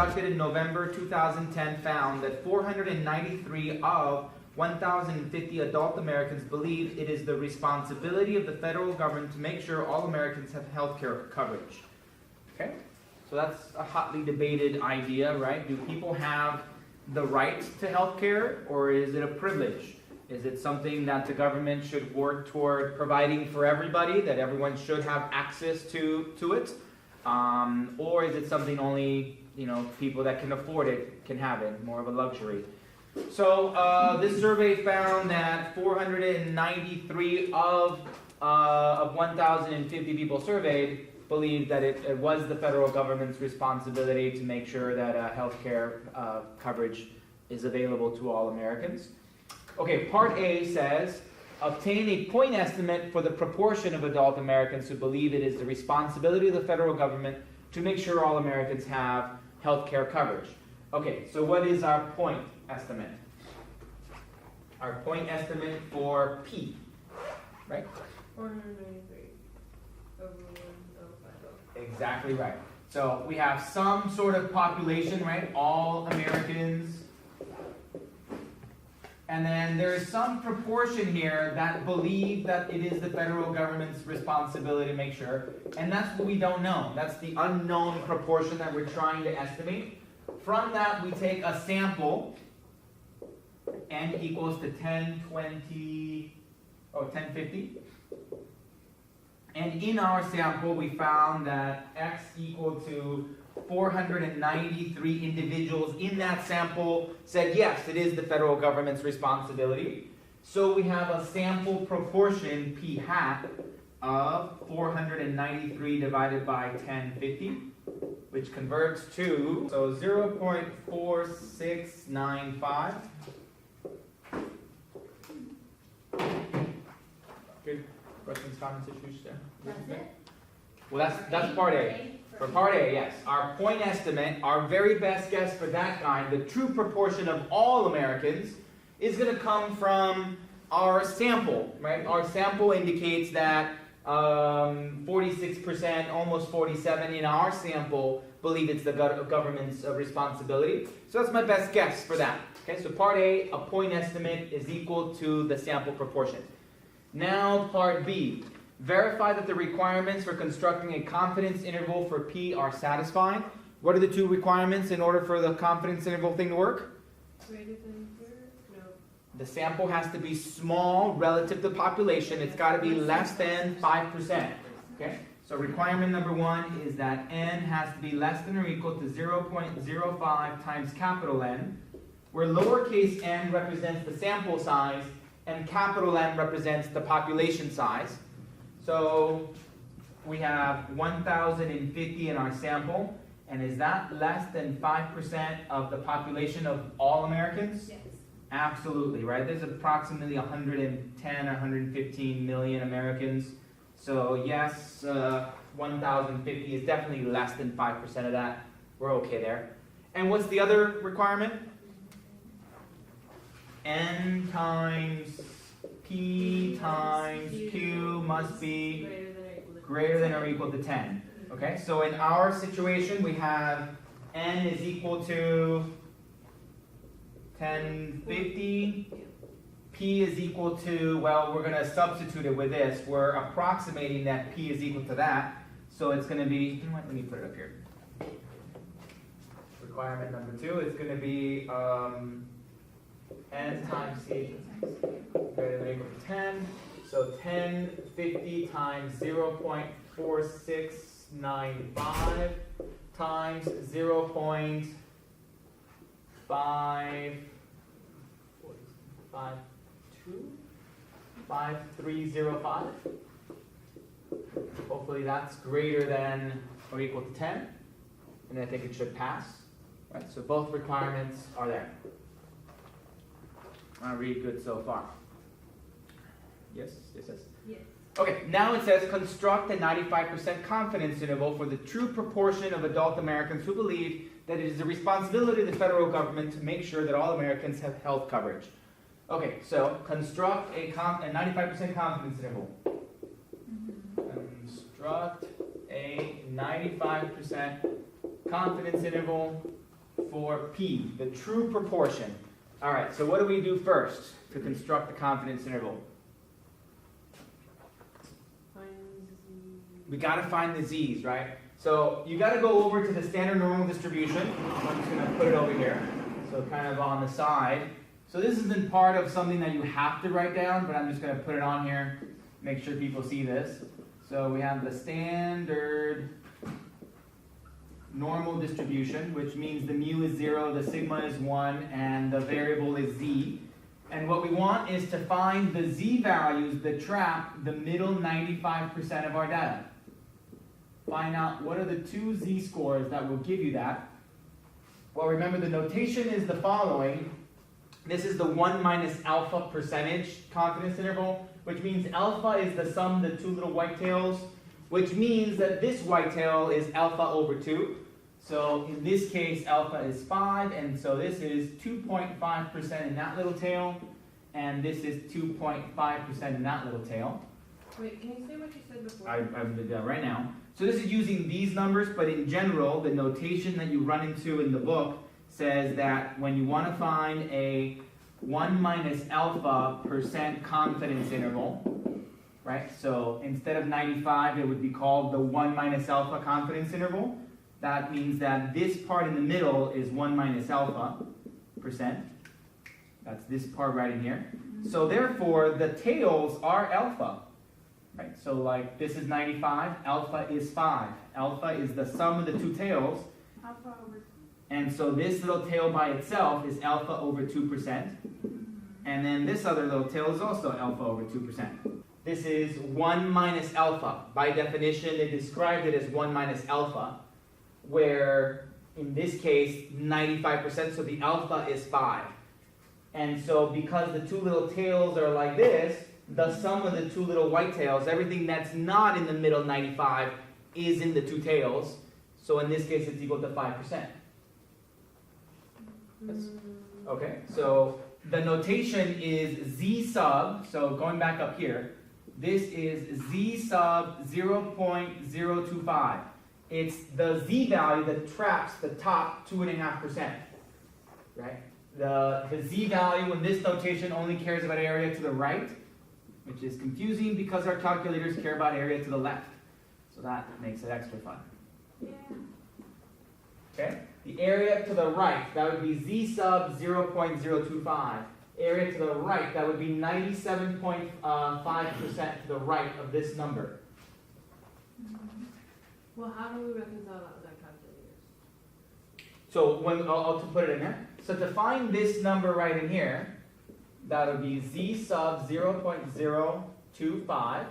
conducted in November 2010 found that 493 of 1,050 adult Americans believe it is the responsibility of the federal government to make sure all Americans have health care coverage. Okay? So that's a hotly debated idea, right? Do people have the right to health care, or is it a privilege? Is it something that the government should work toward providing for everybody, that everyone should have access to it? Or is it something only, people that can afford it can have it, more of a luxury? So this survey found that 493 of 1,050 people surveyed believed that it was the federal government's responsibility to make sure that health care coverage is available to all Americans. Okay, Part A says, obtain a point estimate for the proportion of adult Americans who believe it is the responsibility of the federal government to make sure all Americans have health care coverage. Okay, so what is our point estimate? Our point estimate for P, right? 493 over 1,050. Exactly right. So we have some sort of population, right? All Americans. And then there is some proportion here that believe that it is the federal government's responsibility to make sure. And that's what we don't know. That's the unknown proportion that we're trying to estimate. From that, we take a sample, n equals to 1050. And in our sample, we found that x equal to 493 individuals in that sample said, yes, it is the federal government's responsibility. So we have a sample proportion, p hat, of 493 divided by 1050, which converts to, 0.4695. Good questions, comments, issues there? That's it? Well, that's part A. For part A, yes. Our point estimate, our very best guess for that guy, the true proportion of all Americans, is going to come from our sample, right? Our sample indicates that 46%, almost 47% in our sample believe it's the government's responsibility. So that's my best guess for that. Okay, so part A, a point estimate is equal to the sample proportion. Now part B. Verify that the requirements for constructing a confidence interval for P are satisfied. What are the two requirements in order for the confidence interval thing to work? Greater than 0? No. The sample has to be small relative to the population. It's got to be less than 5%. Okay? So requirement number one is that n has to be less than or equal to 0.05 times capital N, where lowercase n represents the sample size and capital N represents the population size. So we have 1,050 in our sample, and is that less than 5% of the population of all Americans? Yes. Absolutely, right? There's approximately 110 or 115 million Americans. So yes, 1,050 is definitely less than 5% of that. We're okay there. And what's the other requirement? N times P times Q must be greater than or equal to 10. Okay, so in our situation, we have N is equal to 1050. P is equal to, well, we're going to substitute it with this. We're approximating that P is equal to that. So it's going to be, you know what, let me put it up here. Requirement number 2 is going to be N times C greater than or equal to 10. So 1050 times 0.4695 times 0.5305. Hopefully that's greater than or equal to 10. And I think it should pass. Right? So both requirements are there. I read good so far. Yes, yes, yes. Yes. Okay, now it says construct a 95% confidence interval for the true proportion of adult Americans who believe that it is the responsibility of the federal government to make sure that all Americans have health coverage. Okay, so construct a 95% confidence interval. Construct a 95% confidence interval for P, the true proportion. All right, so what do we do first to construct the confidence interval? Find Z. We got to find the z's, right? So you got to go over to the standard normal distribution. I'm just going to put it over here, so kind of on the side. So this isn't part of something that you have to write down, but I'm just going to put it on here, make sure people see this. So we have the standard normal distribution, which means the mu is 0, the sigma is 1, and the variable is z. And what we want is to find the z values that trap the middle 95% of our data. Find out what are the two z-scores that will give you that. Well, remember the notation is the following. This is the 1 minus alpha percentage confidence interval, which means alpha is the sum of the two little whitetails, which means that this whitetail is alpha over 2. So in this case, alpha is 5, and so this is 2.5% in that little tail, and this is 2.5% in that little tail. Wait, can you say what you said before? I'm doing that right now. So this is using these numbers, but in general, the notation that you run into in the book says that when you want to find a 1 minus alpha percent confidence interval, right? So instead of 95, it would be called the 1 minus alpha confidence interval. That means that this part in the middle is 1 minus alpha percent. That's this part right in here. So therefore, the tails are alpha. Right? So like this is 95, alpha is 5. Alpha is the sum of the two tails. Alpha over 2. And so this little tail by itself is alpha over 2%. And then this other little tail is also alpha over 2%. This is 1 minus alpha. By definition, they described it as 1 minus alpha, where in this case, 95%, so the alpha is 5. And so because the two little tails are like this, the sum of the two little white tails, everything that's not in the middle 95 is in the two tails. So in this case, it's equal to 5%. Okay, so the notation is z sub, so going back up here, this is z sub 0.025. It's the z value that traps the top 2.5%, right? The z value in this notation only cares about area to the right, which is confusing because our calculators care about area to the left. So that makes it extra fun. Yeah. Okay? The area to the right, that would be z sub 0.025. Area to the right, that would be 97.5% to the right of this number. Well, how do we reconcile that with our calculators? So when I'll put it in here. So to find this number right in here, that would be z sub 0.025,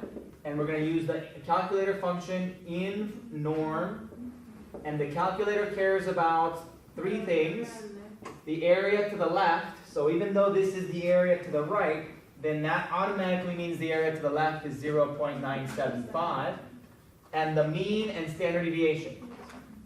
and we're going to use the calculator function in norm, and the calculator cares about three things. The area to the left, so even though this is the area to the right, then that automatically means the area to the left is 0.975, and the mean and standard deviation.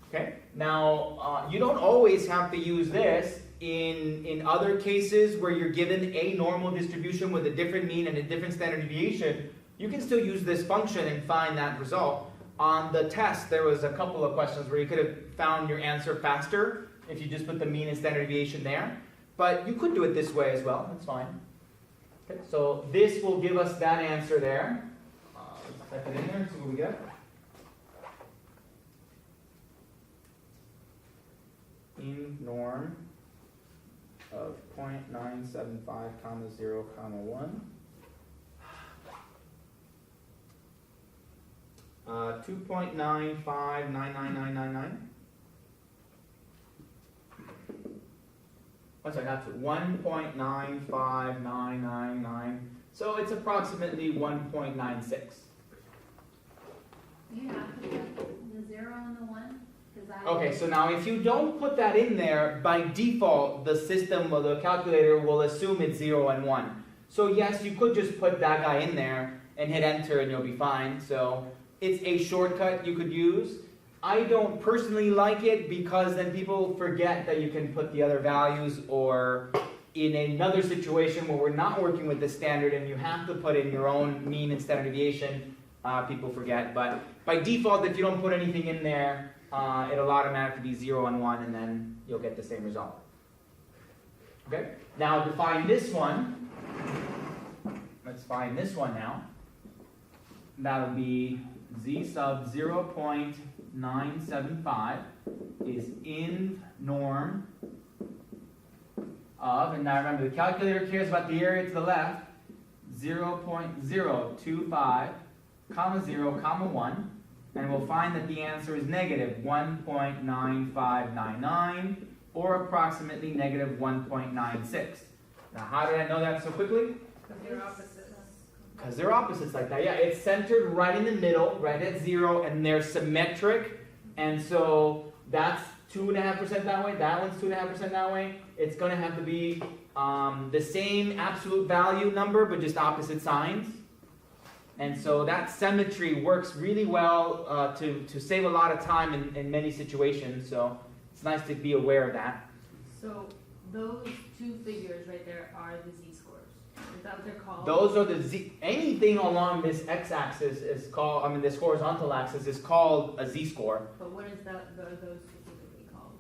Okay? Now, you don't always have to use this. In other cases where you're given a normal distribution with a different mean and a different standard deviation, you can still use this function and find that result. On the test, there was a couple of questions where you could have found your answer faster if you just put the mean and standard deviation there. But you could do it this way as well. That's fine. Okay, so this will give us that answer there. Let's type it in there and see what we get. In norm of 0.975, 0, 1. 2.9599999. What's that? That's 1.95999. So it's approximately 1.96. You have to put the 0 and the 1? Okay, so now if you don't put that in there, by default, the system or the calculator will assume it's 0 and 1. So yes, you could just put that guy in there and hit enter and you'll be fine. So it's a shortcut you could use. I don't personally like it because then people forget that you can put the other values, or in another situation where we're not working with the standard and you have to put in your own mean and standard deviation, people forget. But by default, if you don't put anything in there, it'll automatically be 0 and 1, and then you'll get the same result. Okay? Now to find this one, let's find this one now. That would be z sub 0.975 is in norm of, and now remember the calculator cares about the area to the left, 0.025, comma 0, comma 1, and we'll find that the answer is negative 1.9599, or approximately negative 1.96. Now how did I know that so quickly? Because they're opposites. Because they're opposites like that. Yeah, it's centered right in the middle, right at 0, and they're symmetric. And so that's 2.5% that way, that one's 2.5% that way. It's going to have to be the same absolute value number, but just opposite signs. And so that symmetry works really well to save a lot of time in many situations. So it's nice to be aware of that. So those two figures right there are the z-scores. Is that what they're called? Those are the z. Anything along this x-axis is called, this horizontal axis is called a z-score. But what is those specifically called?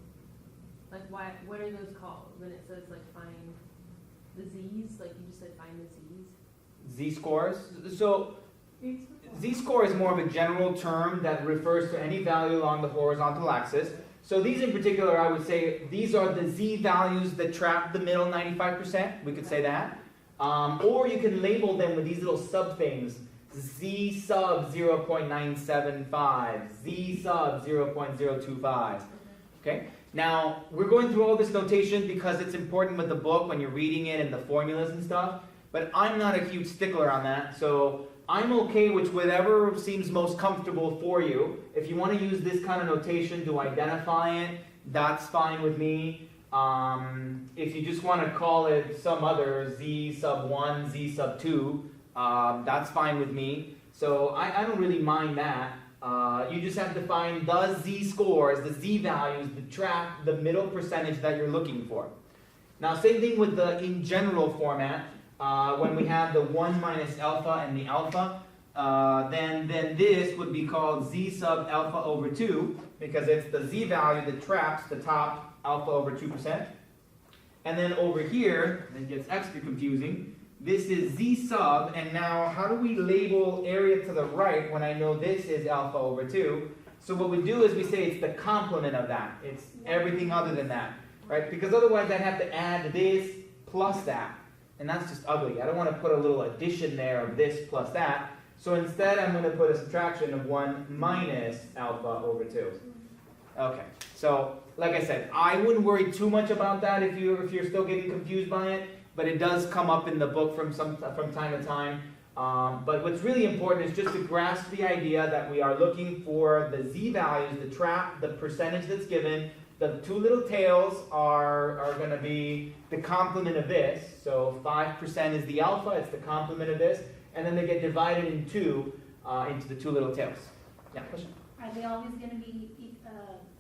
Like what are those called when it says like find the z's? Like you just said find the z's. Z-scores. So z-score is more of a general term that refers to any value along the horizontal axis. So these in particular, I would say, these are the z values that trap the middle 95%. We could say that. Or you can label them with these little sub things. Z sub 0.975, Z sub 0.025. Okay? Now, we're going through all this notation because it's important with the book when you're reading it and the formulas and stuff, but I'm not a huge stickler on that, so I'm okay with whatever seems most comfortable for you. If you want to use this kind of notation to identify it, that's fine with me. If you just want to call it some other Z sub 1, Z sub 2, that's fine with me. So I don't really mind that. You just have to find the Z scores, the Z values, the trap, the middle percentage that you're looking for. Now same thing with the in general format. When we have the 1 minus alpha and the alpha, then this would be called Z sub alpha over 2, because it's the Z value that traps the top alpha over 2%. And then over here, it gets extra confusing, this is Z sub, and now how do we label area to the right when I know this is alpha over 2? So what we do is we say it's the complement of that. It's everything other than that, right? Because otherwise I'd have to add this plus that. And that's just ugly. I don't want to put a little addition there of this plus that. So instead I'm going to put a subtraction of 1 minus alpha over 2. Okay, so like I said, I wouldn't worry too much about that if you're still getting confused by it, but it does come up in the book from time to time. But what's really important is just to grasp the idea that we are looking for the Z values, the trap, the percentage that's given. The two little tails are going to be the complement of this. So 5% is the alpha, it's the complement of this. And then they get divided in two into the two little tails. Yeah, question? Are they always going to be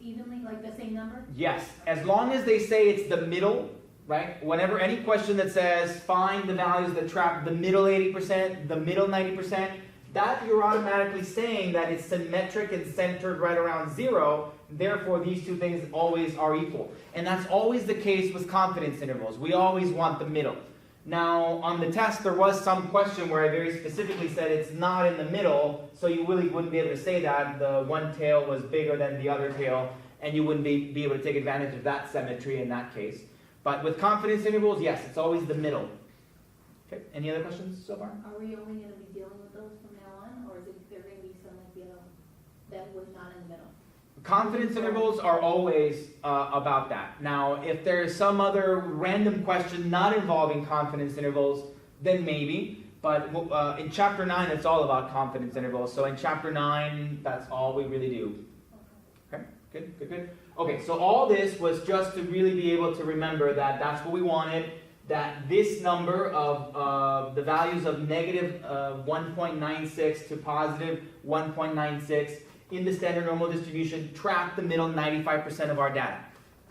evenly, like the same number? Yes, as long as they say it's the middle, right? Whenever any question that says find the values that trap the middle 80%, the middle 90%, that you're automatically saying that it's symmetric and centered right around 0. Therefore, these two things always are equal. And that's always the case with confidence intervals. We always want the middle. Now, on the test, there was some question where I very specifically said it's not in the middle, so you really wouldn't be able to say that the one tail was bigger than the other tail, and you wouldn't be able to take advantage of that symmetry in that case. But with confidence intervals, yes, it's always the middle. Okay, any other questions so far? Are we only going to be dealing with those from now on, or is there going to be some like that was not in the middle? Confidence intervals are always about that. Now, if there's some other random question not involving confidence intervals, then maybe. But in Chapter 9, it's all about confidence intervals. So in Chapter 9, that's all we really do. Okay, good. Okay, so all this was just to really be able to remember that that's what we wanted, that this number of the values of negative 1.96 to positive 1.96 in the standard normal distribution trap the middle 95% of our data.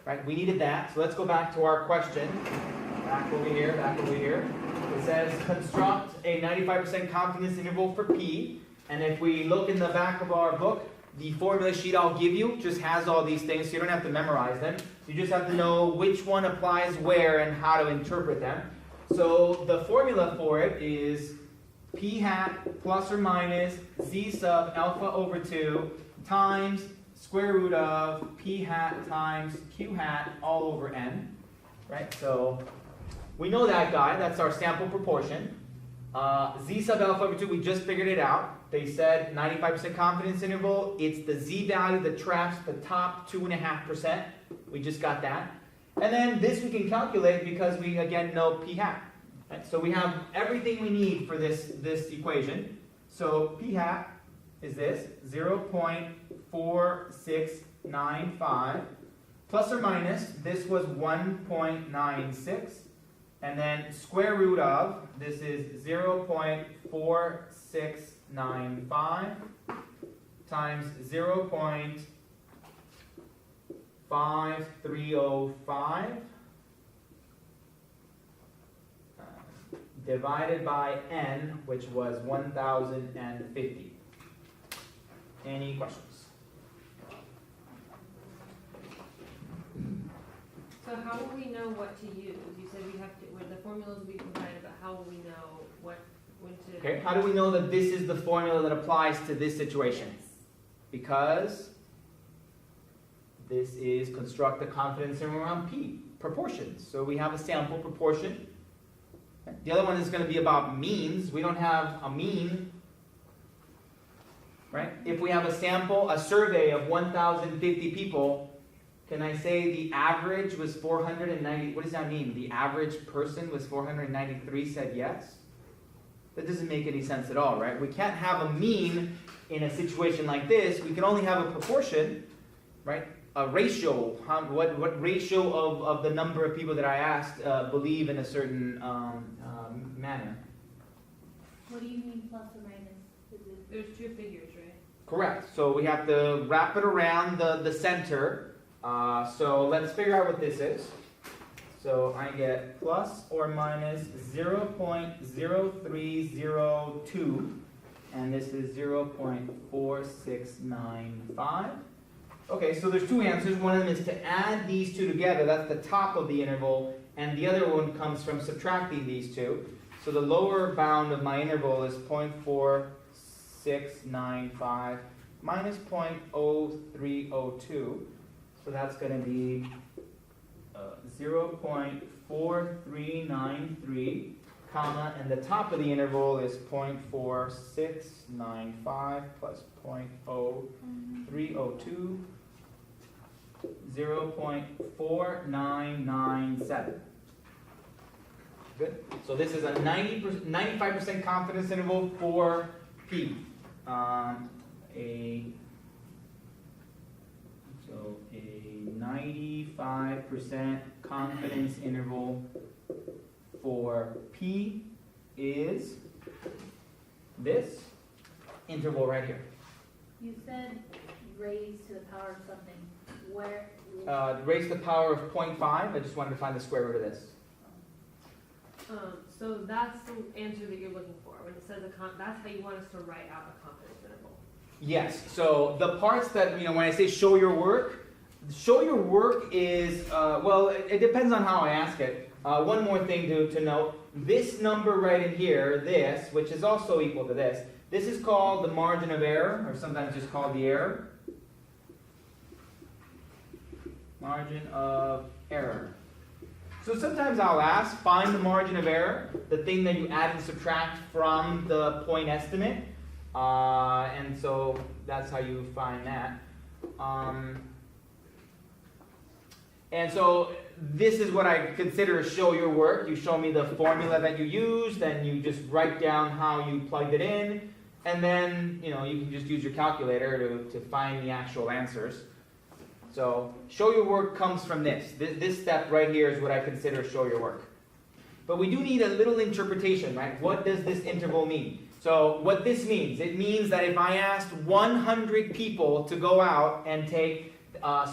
Right? We needed that. So let's go back to our question. Back over here. It says construct a 95% confidence interval for P. And if we look in the back of our book, The formula sheet I'll give you just has all these things, so you don't have to memorize them. You just have to know which one applies where and how to interpret them. So the formula for it is p hat plus or minus z sub alpha over 2 times square root of p hat times q hat all over n. Right? So we know that guy. That's our sample proportion. Z sub alpha over 2, we just figured it out. They said 95% confidence interval. It's the z value that traps the top 2.5%. We just got that. And then this we can calculate because we, again, know p hat. Right? So we have everything we need for this equation. So p hat is this, 0.4695. Plus or minus, this was 1.96. And then square root of, this is 0.4695 times 0.5305 divided by n, which was 1,050. Any questions? So how will we know what to use? You said we have to, when the formulas will be provided, but how will we know when to? Okay, how do we know that this is the formula that applies to this situation? Yes. Because this is construct the confidence interval around p, proportions. So we have a sample proportion. The other one is going to be about means. We don't have a mean, right? If we have a sample, a survey of 1,050 people, can I say the average was 490? What does that mean? The average person was 493 said yes? That doesn't make any sense at all, right? We can't have a mean in a situation like this. We can only have a proportion, right? A ratio. What ratio of the number of people that I asked believe in a certain manner? What do you mean plus or minus? Is it There's two figures, right? Correct. So we have to wrap it around the center. So let's figure out what this is. So I get plus or minus 0.0302, and this is 0.4695. Okay, so there's two answers. One of them is to add these two together. That's the top of the interval, and the other one comes from subtracting these two. So the lower bound of my interval is 0.4695 minus 0.0302. So that's going to be 0.4393, comma, and the top of the interval is 0.4695 plus 0.0302, 0.4997. Good. So this is a 95% confidence interval for P. So a 95% confidence interval for P is this interval right here. You said raised to the power of something. Where? Raised to the power of 0.5. I just wanted to find the square root of this. So that's the answer that you're looking for. When it says that's how you want us to write out a confidence interval. Yes. So the parts that, when I say show your work is, well, it depends on how I ask it. One more thing to note. This number right in here, this, which is also equal to this is called the margin of error, or sometimes just called the error. Margin of error. So sometimes I'll ask, find the margin of error, the thing that you add and subtract from the point estimate. And so that's how you find that. And so this is what I consider show your work. You show me the formula that you used, and you just write down how you plugged it in, and then you can just use your calculator to find the actual answers. So show your work comes from this. This step right here is what I consider show your work. But we do need a little interpretation, right? What does this interval mean? So what this means, it means that if I asked 100 people to go out and take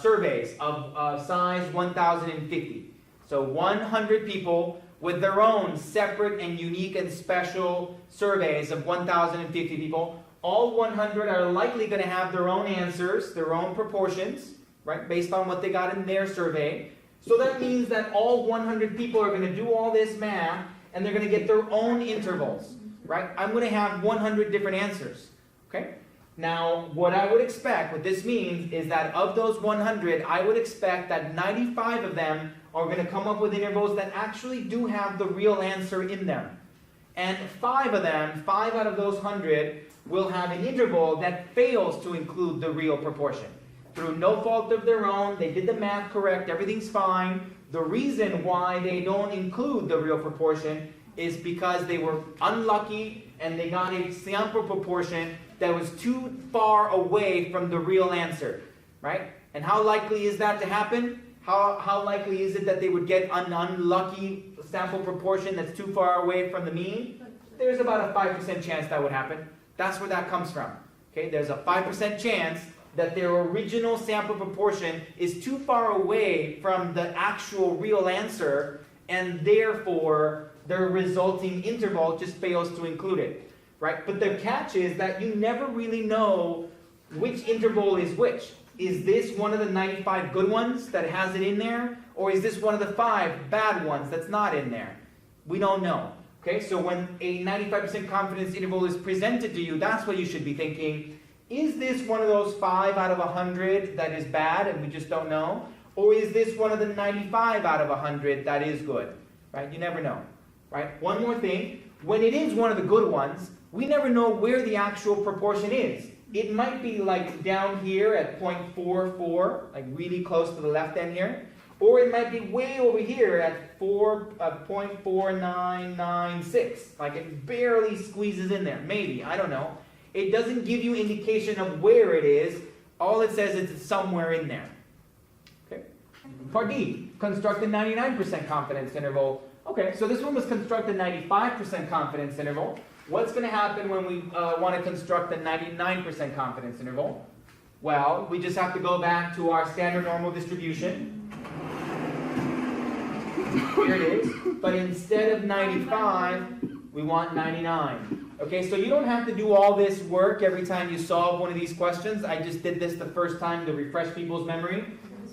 surveys of size 1,050. So 100 people with their own separate and unique and special surveys of 1,050 people. All 100 are likely going to have their own answers, their own proportions, right, based on what they got in their survey. So that means that all 100 people are going to do all this math, and they're going to get their own intervals, right? I'm going to have 100 different answers, okay? Now, what I would expect, what this means, is that of those 100, I would expect that 95 of them are going to come up with intervals that actually do have the real answer in them. And 5 of them, 5 out of those 100, will have an interval that fails to include the real proportion. Through no fault of their own, they did the math correct, everything's fine. The reason why they don't include the real proportion is because they were unlucky and they got a sample proportion that was too far away from the real answer, right? And how likely is that to happen? How likely is it that they would get an unlucky sample proportion that's too far away from the mean? There's about a 5% chance that would happen. That's where that comes from. Okay, there's a 5% chance that their original sample proportion is too far away from the actual real answer, and therefore their resulting interval just fails to include it. Right? But the catch is that you never really know which interval is which. Is this one of the 95 good ones that has it in there? Or is this one of the 5 bad ones that's not in there? We don't know. Okay, so when a 95% confidence interval is presented to you, that's what you should be thinking. Is this one of those 5 out of 100 that is bad and we just don't know? Or is this one of the 95 out of 100 that is good? Right? You never know. Right? One more thing. When it is one of the good ones, we never know where the actual proportion is. It might be like down here at 0.44, like really close to the left end here. Or it might be way over here at 0.4996. Like it barely squeezes in there. Maybe, I don't know. It doesn't give you indication of where it is. All it says is it's somewhere in there. Okay. Part D, construct a 99% confidence interval. Okay, so this one was construct a 95% confidence interval. What's going to happen when we want to construct a 99% confidence interval? Well, we just have to go back to our standard normal distribution. Here it is. But instead of 95, we want 99. Okay, so you don't have to do all this work every time you solve one of these questions. I just did this the first time to refresh people's memory.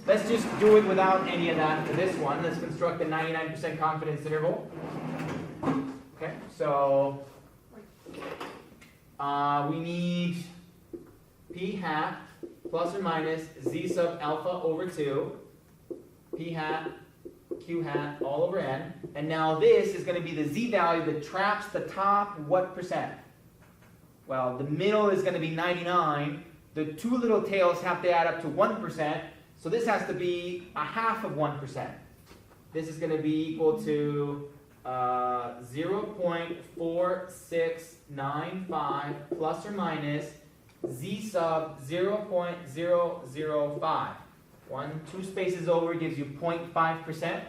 Let's just do it without any of that for this one. Let's construct a 99% confidence interval. Okay, so we need p hat plus or minus z sub alpha over 2, p hat, q hat, all over n. And now this is going to be the z value that traps the top what percent? Well, the middle is going to be 99. The two little tails have to add up to 1%. So this has to be a half of 1%. This is going to be equal to 0.4695 plus or minus z sub 0.005. 2 spaces over gives you 0.5%.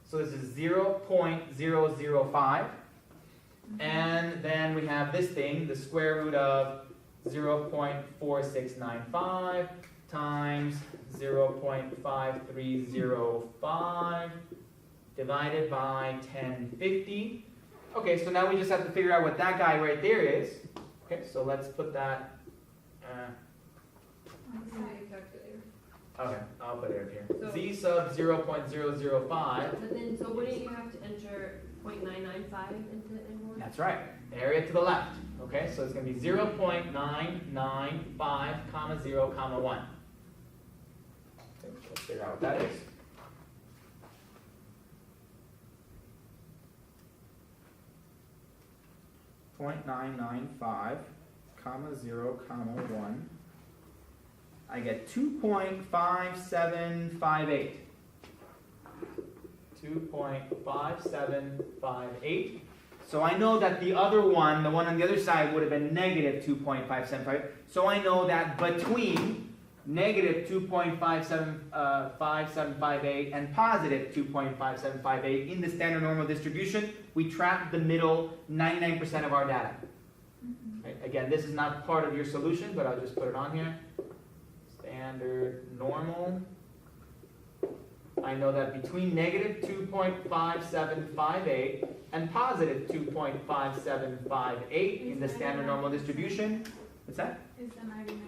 So this is 0.005. And then we have this thing, the square root of 0.4695 times 0.5305 divided by 1050. Okay, so now we just have to figure out what that guy right there is. Okay, so let's put that. Okay, I'll put it up here. So, Z sub 0.005. But then, so wouldn't you have to enter 0.995 into the inboard? That's right. Area to the left. Okay, so it's going to be 0.995, comma 0, comma 1. Okay, let's figure out what that is. .995, comma 0, comma 1. I get 2.5758. 2.5758. So I know that the other one, the one on the other side, would have been negative 2.575. So I know that between negative 2.5758 and positive 2.5758 in the standard normal distribution, we trap the middle 99% of our data. Right? Again, this is not part of your solution, but I'll just put it on here. Standard normal. I know that between negative 2.5758 and positive 2.5758 in the standard normal distribution, what's that? Is the 99%.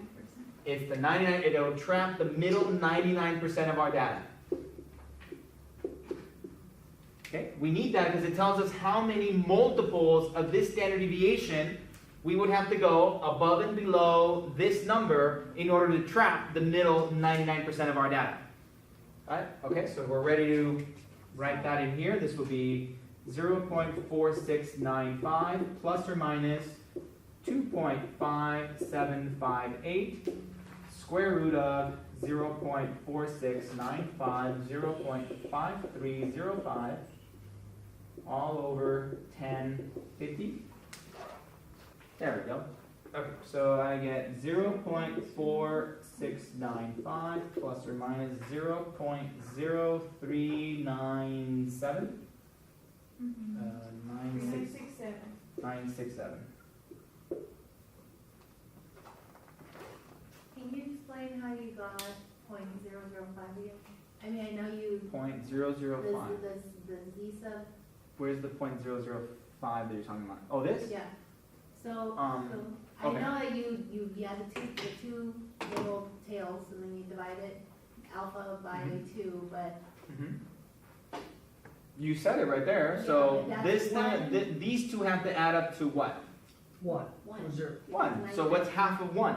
It's the 99, it'll trap the middle 99% of our data. Okay, we need that because it tells us how many multiples of this standard deviation we would have to go above and below this number in order to trap the middle 99% of our data. All right? Okay, so we're ready to write that in here. This will be 0.4695 plus or minus 2.5758 square root of 0.4695, 0.5305 all over 1050. There we go. Okay, so I get 0.4695 plus or minus 0.0397. 967. 967. Can you explain how you got .005 again? I mean, I know you, 0.005. the Z sub, Where's the .005 that you're talking about? Oh, this? yeah. So, I okay. know that you had the two little tails, and then you divide it alpha by 2, but You said it right there. Yeah, So but this that's thing, these two have to add up to what? 1. One. 1. So what's half of 1?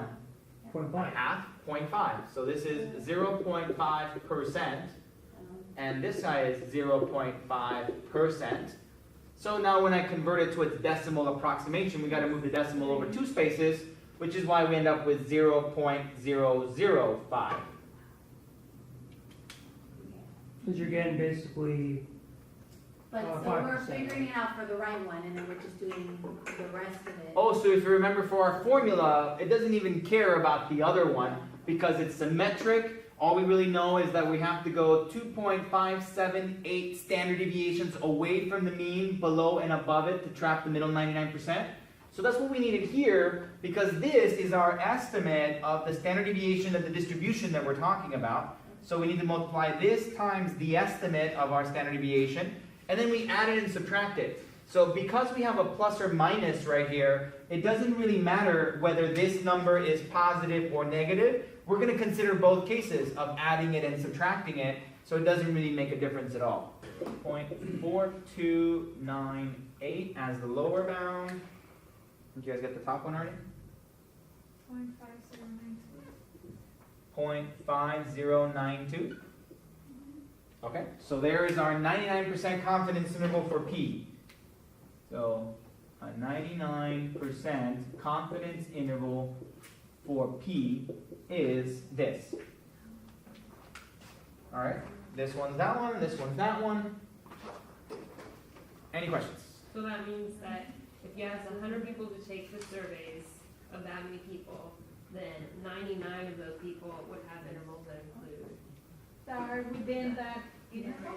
0.5. Half, 0.5. So this is 0.5%, and this side is 0.5%. So now when I convert it to its decimal approximation, we got to move the decimal over 2 spaces, which is why we end up with 0.005. Because you're getting basically, But so 5%. we're figuring it out for the right one, and then we're just doing the rest of it. Oh, so if you remember for our formula, it doesn't even care about the other one because it's symmetric. All we really know is that we have to go 2.578 standard deviations away from the mean, below and above it, to trap the middle 99%. So that's what we needed here, because this is our estimate of the standard deviation of the distribution that we're talking about. So we need to multiply this times the estimate of our standard deviation, and then we add it and subtract it. So because we have a plus or minus right here, it doesn't really matter whether this number is positive or negative. We're going to consider both cases of adding it and subtracting it, so it doesn't really make a difference at all. 0.4298 as the lower bound. Did you guys get the top one already? 0.5092. Okay, so there is our 99% confidence interval for P. So a 99% confidence interval for P is this. All right, this one's that one, this one's that one. Any questions? So that means that if you ask 100 people to take the surveys of that many people, then 99 of those people would have intervals that include. That are within that interval.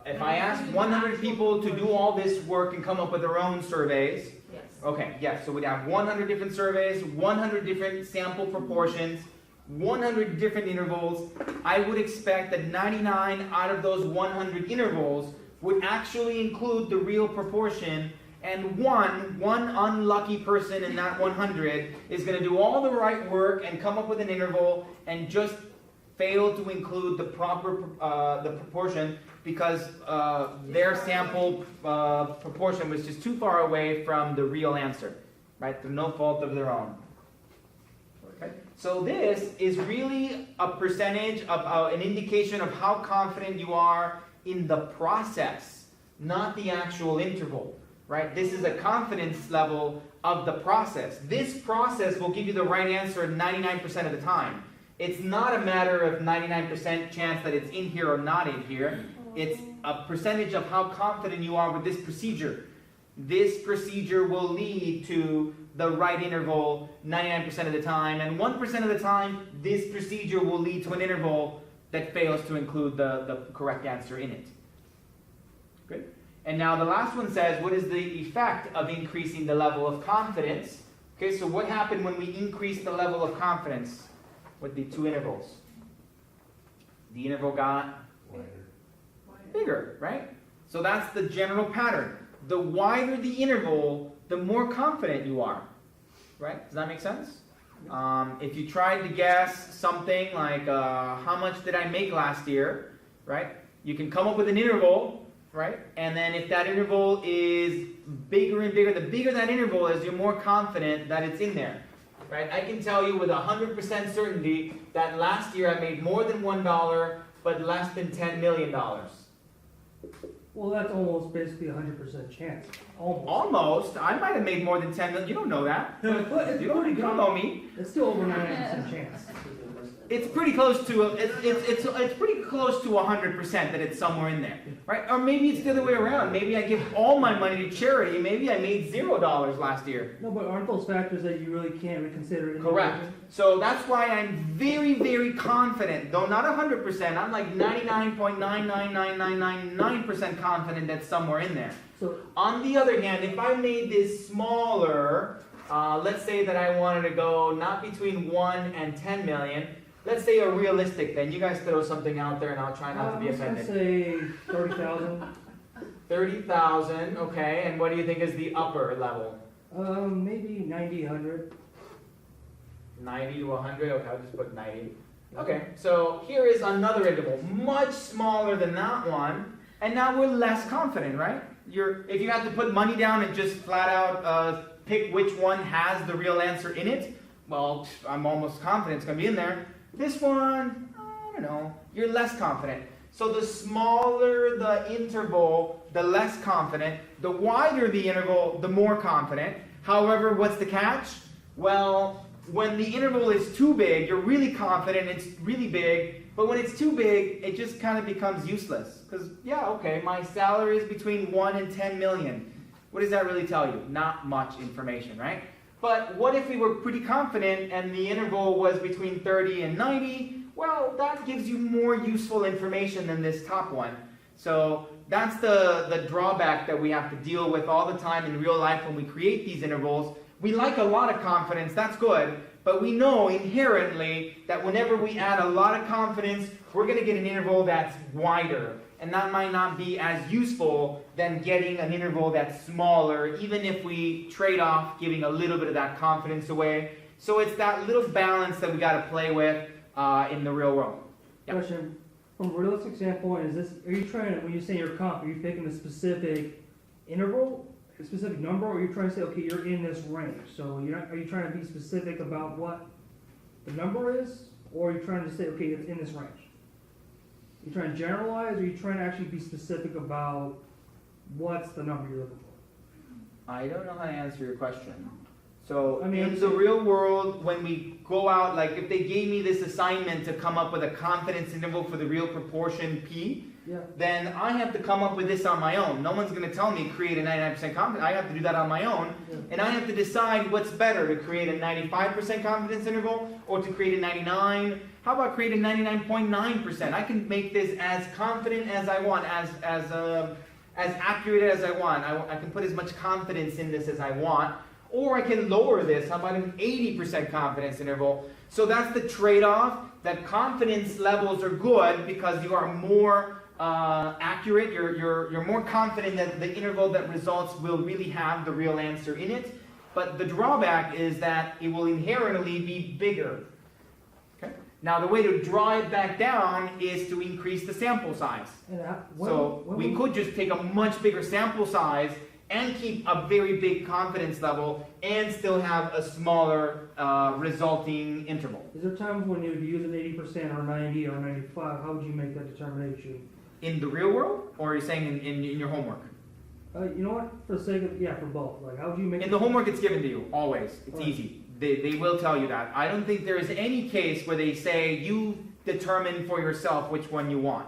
If I ask 100 people to do all this work and come up with their own surveys, Yes. okay, yes, so we'd have 100 different surveys, 100 different sample proportions, 100 different intervals. I would expect that 99 out of those 100 intervals would actually include the real proportion, and one unlucky person in that 100 is going to do all the right work and come up with an interval and just fail to include the proper the proportion because their sample proportion was just too far away from the real answer, right? Through no fault of their own. Okay. So this is really a percentage of an indication of how confident you are in the process, not the actual interval, right? This is a confidence level of the process. This process will give you the right answer 99% of the time. It's not a matter of 99% chance that it's in here or not in here. It's a percentage of how confident you are with this procedure. This procedure will lead to the right interval 99% of the time, and 1% of the time, this procedure will lead to an interval that fails to include the correct answer in it. Good. And now the last one says, what is the effect of increasing the level of confidence? Okay, so what happened when we increase the level of confidence with the two intervals? the interval got bigger, right? So that's the general pattern. The wider the interval, the more confident you are, right? Does that make sense? If you tried to guess something like how much did I make last year, right? You can come up with an interval, right? And then if that interval is bigger and bigger, the bigger that interval is, you're more confident that it's in there, right? I can tell you with 100% certainty that last year I made more than $1, but less than $10 million. Well, that's almost basically 100% chance. Almost. Almost. I might have made more than 10 million. You don't know that. But it's You don't pretty good. know me. It's still over 90% chance. It's pretty close to it's pretty close to 100% that it's somewhere in there, right? Or maybe it's the other way around. Maybe I give all my money to charity. Maybe I made $0 last year. No, but aren't those factors that you really can't consider? Correct. So that's why I'm very, very confident, though not 100%. I'm like 99.99999% confident that's somewhere in there. So On the other hand, if I made this smaller, let's say that I wanted to go not between 1 and 10 million. Let's say a realistic thing. You guys throw something out there and I'll try not to be I was gonna offended. say 30,000. 30,000, okay. And what do you think is the upper level? Maybe 90, 100. 90 to 100? Okay, I'll just put 90. Okay, so here is another interval, much smaller than that one. And now we're less confident, right? If you have to put money down and just flat out pick which one has the real answer in it, well, I'm almost confident it's going to be in there. This one, I don't know, you're less confident. So the smaller the interval, the less confident. The wider the interval, the more confident. However, what's the catch? Well, when the interval is too big, you're really confident, it's really big. But when it's too big, it just kind of becomes useless. Because, yeah, okay, my salary is between 1 and 10 million. What does that really tell you? Not much information, right? But what if we were pretty confident and the interval was between 30 and 90? Well, that gives you more useful information than this top one. So that's the drawback that we have to deal with all the time in real life when we create these intervals. We like a lot of confidence, that's good, but we know inherently that whenever we add a lot of confidence, we're going to get an interval that's wider. And that might not be as useful than getting an interval that's smaller, even if we trade off giving a little bit of that confidence away. So it's that little balance that we got to play with in the real world. Yep. Question. From a realistic standpoint, are you trying to, when you say you're confident, are you picking a specific interval, a specific number, or are you trying to say, okay, you're in this range? So are you trying to be specific about what the number is, or are you trying to say, okay, it's in this range? Are you trying to generalize, or are you trying to actually be specific about what's the number you're looking for? I don't know how to answer your question. So I mean, in the real world, when we go out, like if they gave me this assignment to come up with a confidence interval for the real proportion P, Yeah. then I have to come up with this on my own. No one's going to tell me create a 99% confidence. I have to do that on my own. Yeah. And I have to decide what's better, to create a 95% confidence interval or to create a 99. How about create a 99.9%? I can make this as confident as I want, as accurate as I want. I can put as much confidence in this as I want. Or I can lower this. How about an 80% confidence interval? So that's the trade-off. That confidence levels are good because you are more accurate. You're more confident that the interval that results will really have the real answer in it. But the drawback is that it will inherently be bigger. Okay? Now the way to draw it back down is to increase the sample size. And So we could just take a much bigger sample size and keep a very big confidence level and still have a smaller resulting interval. Is there times when you would use an 80% or 90 or 95? How would you make that determination? In the real world, or are you saying in your homework? You know what? For the sake of, for both. Like, how would you make In the homework, it's given to you, always. It's Right. easy. They will tell you that. I don't think there is any case where they say you determine for yourself which one you want.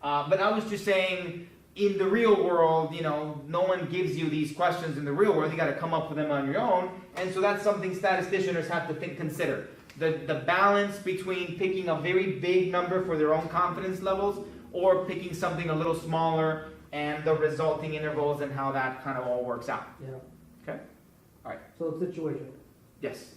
But I was just saying, in the real world, no one gives you these questions in the real world. You got to come up with them on your own. And so that's something statisticians have to consider. The balance between picking a very big number for their own confidence levels or picking something a little smaller and the resulting intervals and how that kind of all works out. Yeah. Okay? All right. So it's situation. Yes.